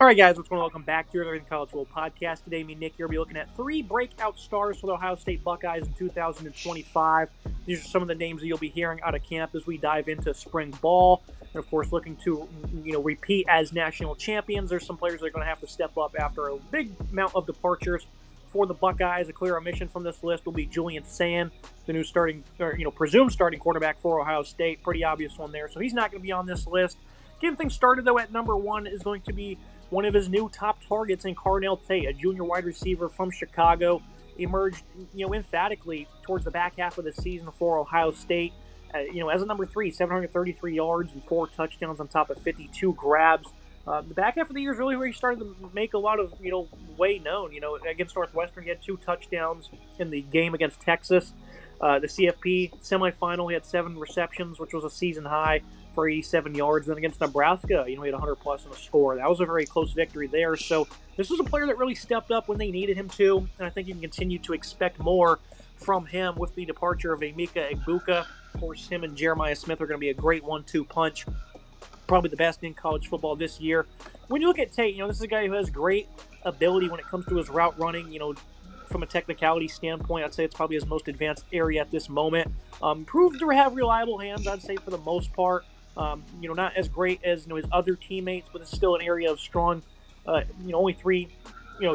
All right, guys, what's going on? Welcome back to your Learning College Football podcast. Today, me and Nick here will be looking at 3 breakout stars for the Ohio State Buckeyes in 2025. These are some of the names that you'll be hearing out of camp as we dive into spring ball. And, of course, looking to repeat as national champions. There's some players that are going to have to step up after a big amount of departures for the Buckeyes. A clear omission from this list will be Julian Sand, the new presumed starting quarterback for Ohio State. Pretty obvious one there. So he's not going to be on this list. Getting things started, though, at number 1 is going to be one of his new top targets in Carnell Tate, a junior wide receiver from Chicago, emerged, emphatically towards the back half of the season for Ohio State. As a number 3, 733 yards and 4 touchdowns on top of 52 grabs. The back half of the year is really where he started to make a lot of, way known. Against Northwestern, he had 2 touchdowns in the game against Texas. The CFP semifinal, he had 7 receptions, which was a season high for 87 yards. Then against Nebraska, he had 100-plus in a score. That was a very close victory there. So this was a player that really stepped up when they needed him to, and I think you can continue to expect more from him with the departure of Emeka Egbuka. Of course, him and Jeremiah Smith are going to be a great 1-2 punch. Probably the best in college football this year. When you look at Tate, this is a guy who has great ability when it comes to his route running. From a technicality standpoint, I'd say it's probably his most advanced area at this moment. Proved to have reliable hands, I'd say, for the most part. Not as great as his other teammates, but it's still an area of strong. Only 3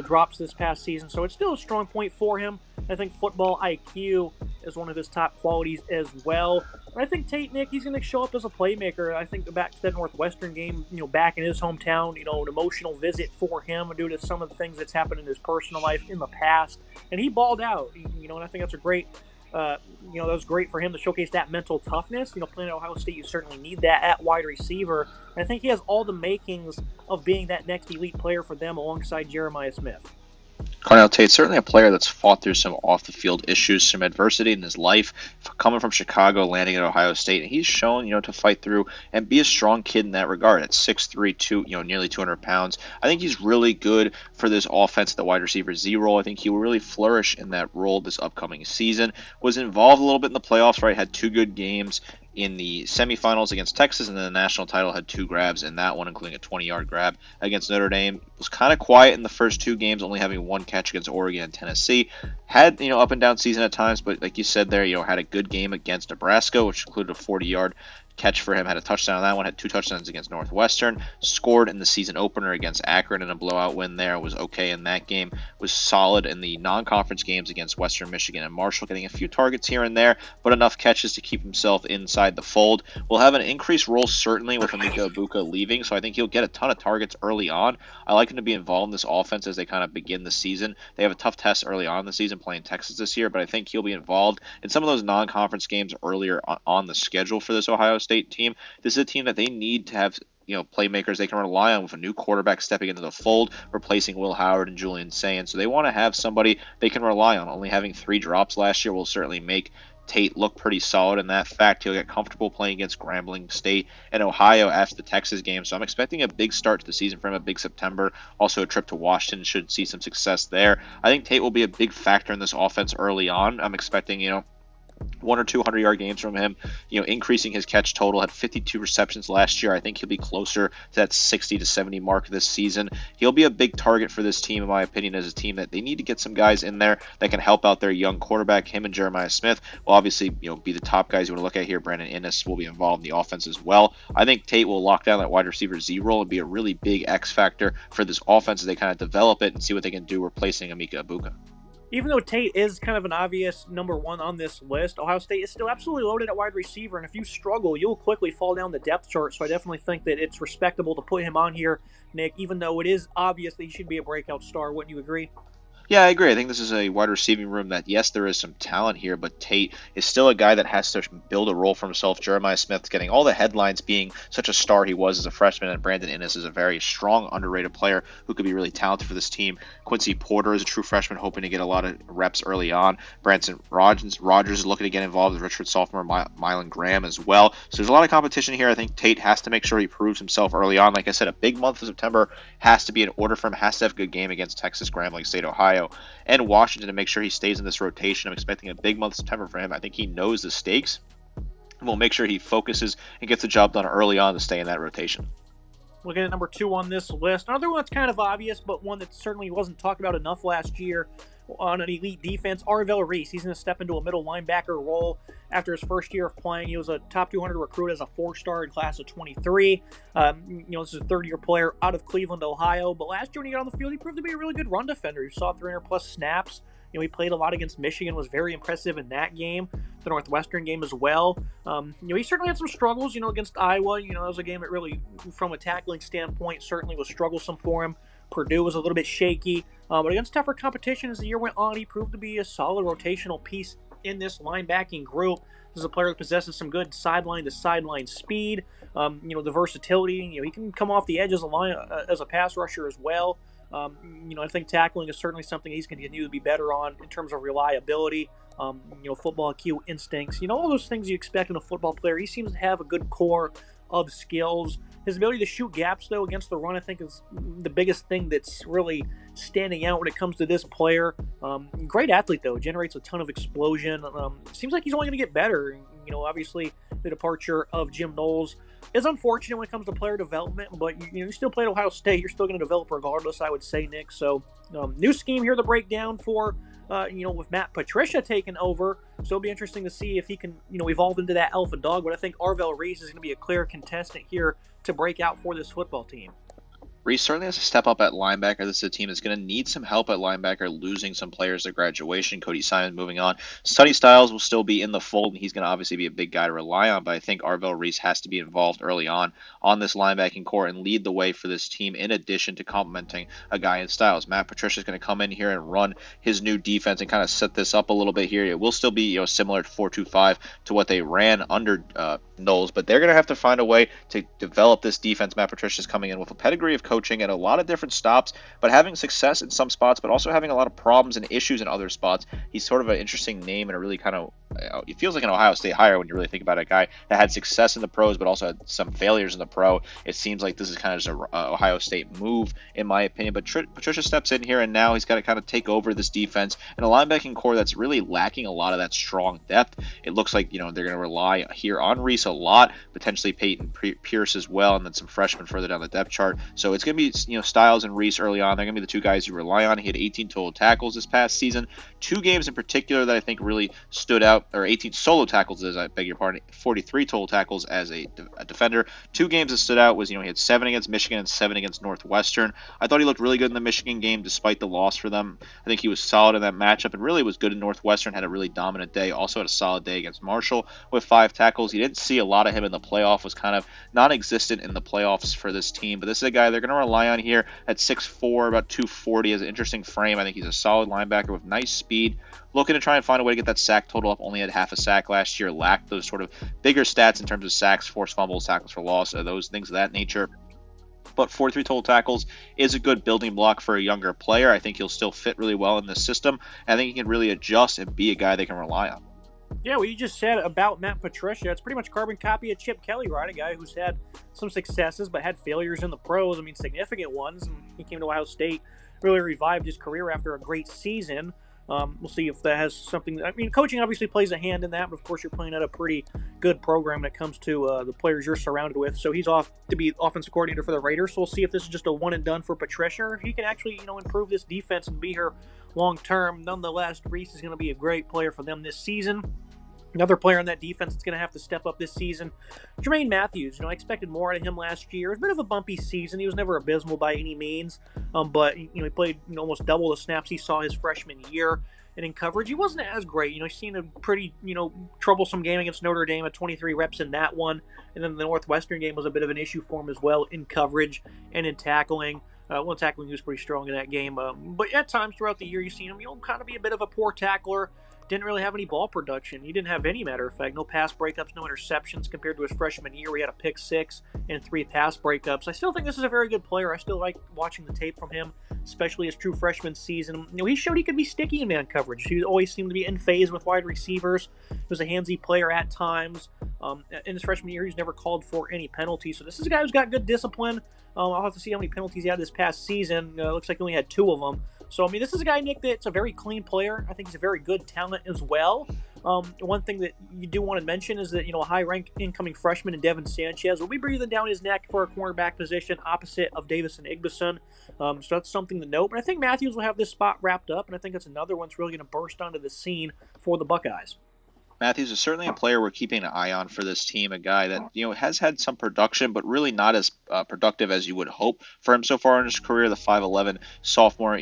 drops this past season, so it's still a strong point for him. I think football IQ is one of his top qualities as well. And I think Tate, Nick, he's going to show up as a playmaker. I think back to that Northwestern game, back in his hometown, an emotional visit for him due to some of the things that's happened in his personal life in the past. And he balled out, and I think that's a great, that was great for him to showcase that mental toughness. Playing at Ohio State, you certainly need that at wide receiver. And I think he has all the makings of being that next elite player for them alongside Jeremiah Smith. Carnell Tate's certainly a player that's fought through some off-the-field issues, some adversity in his life, coming from Chicago, landing at Ohio State, and he's shown, to fight through and be a strong kid in that regard. At 6'3", nearly 200 pounds, I think he's really good for this offense at the wide receiver Z role. I think he will really flourish in that role this upcoming season. Was involved a little bit in the playoffs, right? Had 2 good games in the semifinals against Texas, and then the national title, had 2 grabs in that one, including a 20-yard grab against Notre Dame. Was kind of quiet in the first 2 games, only having 1 catch against Oregon and Tennessee. Had, up and down season at times, but like you said there, had a good game against Nebraska, which included a 40-yard catch for him, had a touchdown on that one, had 2 touchdowns against Northwestern, scored in the season opener against Akron in a blowout win there, was okay in that game, was solid in the non-conference games against Western Michigan and Marshall, getting a few targets here and there, but enough catches to keep himself inside the fold. Will have an increased role certainly with Emeka Egbuka leaving, so I think he'll get a ton of targets early on. I like him to be involved in this offense as they kind of begin the season. They have a tough test early on in the season playing Texas this year, but I think he'll be involved in some of those non-conference games earlier on the schedule for this Ohio State team. This is a team that they need to have playmakers they can rely on with a new quarterback stepping into the fold, replacing Will Howard and Julian Sand. So they want to have somebody they can rely on. Only having 3 drops last year will certainly make Tate look pretty solid in that fact. He'll get comfortable playing against Grambling State and Ohio after the Texas game. So I'm expecting a big start to the season for him, a big September. Also a trip to Washington, should see some success there. I think Tate will be a big factor in this offense early on. I'm expecting, 1 or 2 100-yard games from him, increasing his catch total. Had 52 receptions last year. I think he'll be closer to that 60 to 70 mark this season. He'll be a big target for this team, in my opinion, as a team that they need to get some guys in there that can help out their young quarterback. Him and Jeremiah Smith will obviously, be the top guys you want to look at here. Brandon Innes will be involved in the offense as well. I think Tate will lock down that wide receiver Z role and be a really big X factor for this offense as they kind of develop it and see what they can do replacing Emeka Egbuka. Even though Tate is kind of an obvious number 1 on this list, Ohio State is still absolutely loaded at wide receiver, and if you struggle, you'll quickly fall down the depth chart, so I definitely think that it's respectable to put him on here, Nick, even though it is obvious that he should be a breakout star. Wouldn't you agree? Yeah, I agree. I think this is a wide receiving room that, yes, there is some talent here, but Tate is still a guy that has to build a role for himself. Jeremiah Smith's getting all the headlines being such a star he was as a freshman, and Brandon Innes is a very strong, underrated player who could be really talented for this team. Quincy Porter is a true freshman, hoping to get a lot of reps early on. Branson Rogers is looking to get involved with redshirt sophomore Mylan Graham as well. So there's a lot of competition here. I think Tate has to make sure he proves himself early on. Like I said, a big month of September has to be in order for him, has to have a good game against Texas, Grambling State, Ohio, and Washington to make sure he stays in this rotation. I'm expecting a big month of September for him. I think he knows the stakes, and we'll make sure he focuses and gets the job done early on to stay in that rotation. Looking at number 2 on this list, another one that's kind of obvious, but one that certainly wasn't talked about enough last year on an elite defense, Arvell Reese. He's going to step into a middle linebacker role after his first year of playing. He was a top 200 recruit as a 4-star in class of 23. This is a third-year player out of Cleveland, Ohio. But last year when he got on the field, he proved to be a really good run defender. He saw 300-plus snaps. He played a lot against Michigan, was very impressive in that game, the Northwestern game as well. He certainly had some struggles, against Iowa. That was a game that really, from a tackling standpoint, certainly was strugglesome for him. Purdue was a little bit shaky, but against tougher competition as the year went on, he proved to be a solid rotational piece in this linebacking group. This is a player that possesses some good sideline-to-sideline speed, the versatility. He can come off the edge as a pass rusher as well. I think tackling is certainly something he's going to continue to be better on in terms of reliability, football IQ, instincts, all those things you expect in a football player. He seems to have a good core of skills. His ability to shoot gaps, though, against the run, I think is the biggest thing that's really standing out when it comes to this player. Great athlete, though. Generates a ton of explosion. Seems like he's only going to get better. Obviously, the departure of Jim Knowles is unfortunate when it comes to player development, but you still play at Ohio State. You're still going to develop regardless, I would say, Nick. So, new scheme here to break down for, with Matt Patricia taking over. So it'll be interesting to see if he can, evolve into that alpha dog. But I think Arvell Reese is going to be a clear contestant here to break out for this football team. Reese certainly has to step up at linebacker. This is a team that's going to need some help at linebacker, losing some players to graduation. Cody Simon moving on. Sonny Styles will still be in the fold, and he's going to obviously be a big guy to rely on, but I think Arvell Reese has to be involved early on this linebacking core and lead the way for this team in addition to complementing a guy in Styles. Matt Patricia is going to come in here and run his new defense and kind of set this up a little bit here. It will still be similar to 4-2-5 to what they ran under Knowles, but they're going to have to find a way to develop this defense. Matt Patricia is coming in with a pedigree of coaching and a lot of different stops, but having success in some spots, but also having a lot of problems and issues in other spots. He's sort of an interesting name and a really kind of, it feels like an Ohio State hire when you really think about a guy that had success in the pros, but also had some failures in the pro. It seems like this is kind of just an Ohio State move, in my opinion, but Patricia steps in here, and now he's got to kind of take over this defense and a linebacking core that's really lacking a lot of that strong depth. It looks like, they're going to rely here on Reese a lot, potentially Peyton Pierce as well, and then some freshmen further down the depth chart. So it's going to be, Styles and Reese early on. They're going to be the two guys you rely on. He had 18 total tackles this past season. 2 games in particular that I think really stood out, or 18 solo tackles, I beg your pardon, 43 total tackles as a defender. 2 games that stood out was, he had 7 against Michigan and 7 against Northwestern. I thought he looked really good in the Michigan game despite the loss for them. I think he was solid in that matchup and really was good in Northwestern, had a really dominant day. Also had a solid day against Marshall with 5 tackles. You didn't see a lot of him in the playoff, was kind of non-existent in the playoffs for this team, but this is a guy they're going to rely on here at 6'4", about 240, has an interesting frame. I think he's a solid linebacker with nice speed. Looking to try and find a way to get that sack total up. Only had half a sack last year. Lacked those sort of bigger stats in terms of sacks, forced fumbles, tackles for loss, those things of that nature. But 43 total tackles is a good building block for a younger player. I think he'll still fit really well in this system. I think he can really adjust and be a guy they can rely on. Yeah, what you just said about Matt Patricia, it's pretty much carbon copy of Chip Kelly, right? A guy who's had some successes but had failures in the pros. Significant ones. He came to Ohio State, really revived his career after a great season. We'll see if that has something. Coaching obviously plays a hand in that, but of course you're playing at a pretty good program when it comes to the players you're surrounded with. So he's off to be offensive coordinator for the Raiders. So we'll see if this is just a one and done for Patricia, or if he can actually, improve this defense and be here long term. Nonetheless, Reese is going to be a great player for them this season. Another player on that defense that's going to have to step up this season, Jermaine Matthews. I expected more out of him last year. It was a bit of a bumpy season. He was never abysmal by any means, but he played almost double the snaps he saw his freshman year. And in coverage, he wasn't as great. He's seen a pretty, troublesome game against Notre Dame at 23 reps in that one. And then the Northwestern game was a bit of an issue for him as well in coverage and in tackling. Tackling, he was pretty strong in that game. But at times throughout the year, you've seen him, kind of be a bit of a poor tackler. Didn't really have any ball production. He didn't have any, matter of fact. No pass breakups, no interceptions compared to his freshman year. We had a pick 6 and 3 pass breakups. I still think this is a very good player. I still like watching the tape from him, especially his true freshman season. He showed he could be sticky in man coverage. He always seemed to be in phase with wide receivers. He was a handsy player at times. In his freshman year, he's never called for any penalties. So this is a guy who's got good discipline. I'll have to see how many penalties he had this past season. Looks like he only had 2 of them. So, I mean, this is a guy, Nick, that's a very clean player. I think he's a very good talent as well. One thing that you do want to mention is that, a high-ranked incoming freshman in Devin Sanchez will be breathing down his neck for a cornerback position opposite of Davis and Igbeson. So that's something to note. But I think Matthews will have this spot wrapped up, and I think that's another one that's really going to burst onto the scene for the Buckeyes. Matthews is certainly a player we're keeping an eye on for this team, a guy that, has had some production, but really not as productive as you would hope for him so far in his career. The 5'11 sophomore,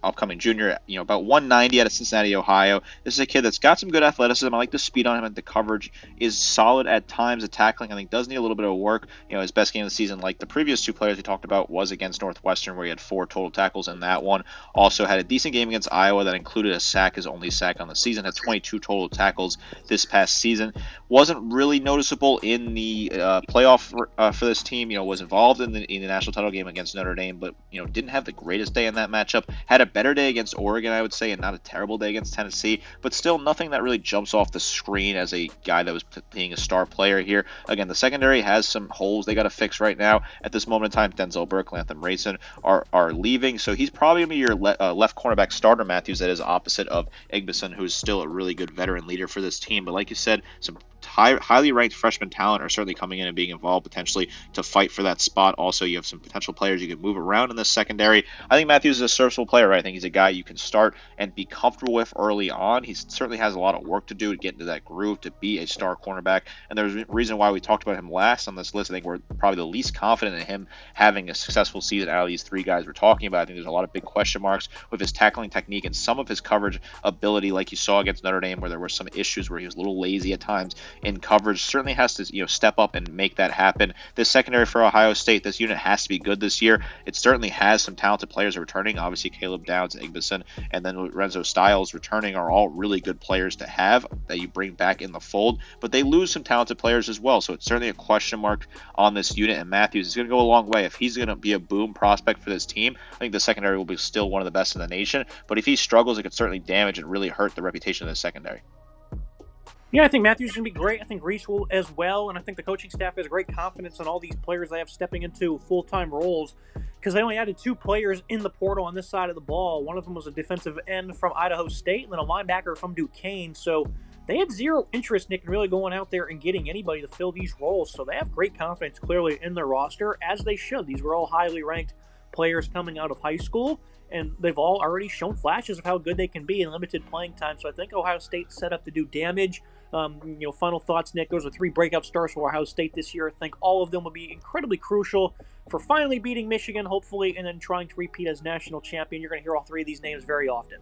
upcoming junior, about 190 out of Cincinnati, Ohio. This is a kid that's got some good athleticism. I like the speed on him, and the coverage is solid at times. The tackling, I think, does need a little bit of work. His best game of the season, like the previous two players we talked about, was against Northwestern, where he had 4 total tackles in that one. Also had a decent game against Iowa that included a sack, his only sack on the season, had 22 total tackles this past season. Wasn't really noticeable in the playoff for this team. Was involved in the national title game against Notre Dame, but didn't have the greatest day in that matchup. Had a better day against Oregon, I would say, and not a terrible day against Tennessee, but still nothing that really jumps off the screen as a guy that was being a star player here. Again, the secondary has some holes they got to fix right now. At this moment in time, Denzel Burke, Latham Rayson are leaving, so he's probably going to be your left cornerback starter, Matthews, that is opposite of Igbeson, who's still a really good veteran leader for this team. But like you said, some highly ranked freshman talent are certainly coming in and being involved potentially to fight for that spot. Also, you have some potential players you can move around in the secondary. I think Matthews is a serviceable player, right? I think he's a guy you can start and be comfortable with early on. He certainly has a lot of work to do to get into that groove to be a star cornerback, and there's a reason why we talked about him last on this list. I think we're probably the least confident in him having a successful season out of these 3 guys we're talking about. I think there's a lot of big question marks with his tackling technique and some of his coverage ability, like you saw against Notre Dame, where there were some issues where he was a little lazy at times in coverage. Certainly has to step up and make that happen. This secondary for Ohio State, this unit has to be good this year. It certainly has some talented players returning. Obviously, Caleb Downs, Igbeson, and then Renzo Stiles returning are all really good players to have that you bring back in the fold, but they lose some talented players as well, so it's certainly a question mark on this unit, and Matthews is going to go a long way. If he's going to be a boom prospect for this team, I think the secondary will be still one of the best in the nation, but if he struggles, it could certainly damage and really hurt the reputation of the secondary. Yeah, I think Matthews is going to be great. I think Reese will as well, and I think the coaching staff has great confidence in all these players they have stepping into full-time roles, because they only added 2 players in the portal on this side of the ball. One of them was a defensive end from Idaho State, and then a linebacker from Duquesne. So they had zero interest, Nick, in really going out there and getting anybody to fill these roles. So they have great confidence clearly in their roster, as they should. These were all highly ranked players coming out of high school, and they've all already shown flashes of how good they can be in limited playing time. So I think Ohio State's set up to do damage. Final thoughts, Nick. Those are 3 breakout stars for Ohio State this year. I think all of them will be incredibly crucial for finally beating Michigan, hopefully, and then trying to repeat as national champion. You're going to hear all 3 of these names very often.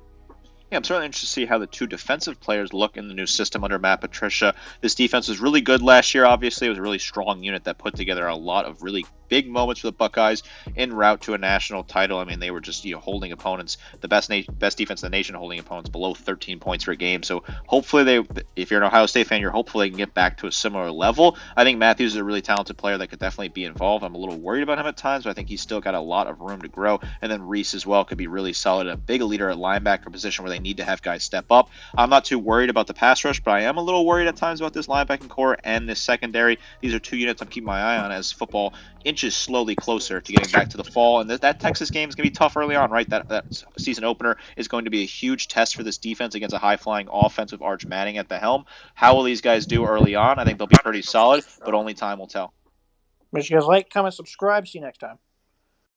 Yeah, I'm certainly interested to see how the 2 defensive players look in the new system under Matt Patricia. This defense was really good last year, obviously. It was a really strong unit that put together a lot of really big moments for the Buckeyes en route to a national title. I mean, they were just holding opponents, the best defense in the nation, holding opponents below 13 points per game. So hopefully if you're an Ohio State fan, you're hopeful they can get back to a similar level. I think Matthews is a really talented player that could definitely be involved. I'm a little worried about him at times, but I think he's still got a lot of room to grow. And then Reese as well could be really solid, a big leader at linebacker position where they need to have guys step up. I'm not too worried about the pass rush, but I am a little worried at times about this linebacking core and this secondary. These are 2 units I'm keeping my eye on as football inches slowly closer to getting back to the fall. And that Texas game is going to be tough early on, right? That season opener is going to be a huge test for this defense against a high-flying offense with Arch Manning at the helm. How will these guys do early on? I think they'll be pretty solid, but only time will tell. Make sure you guys like, comment, subscribe. See you next time.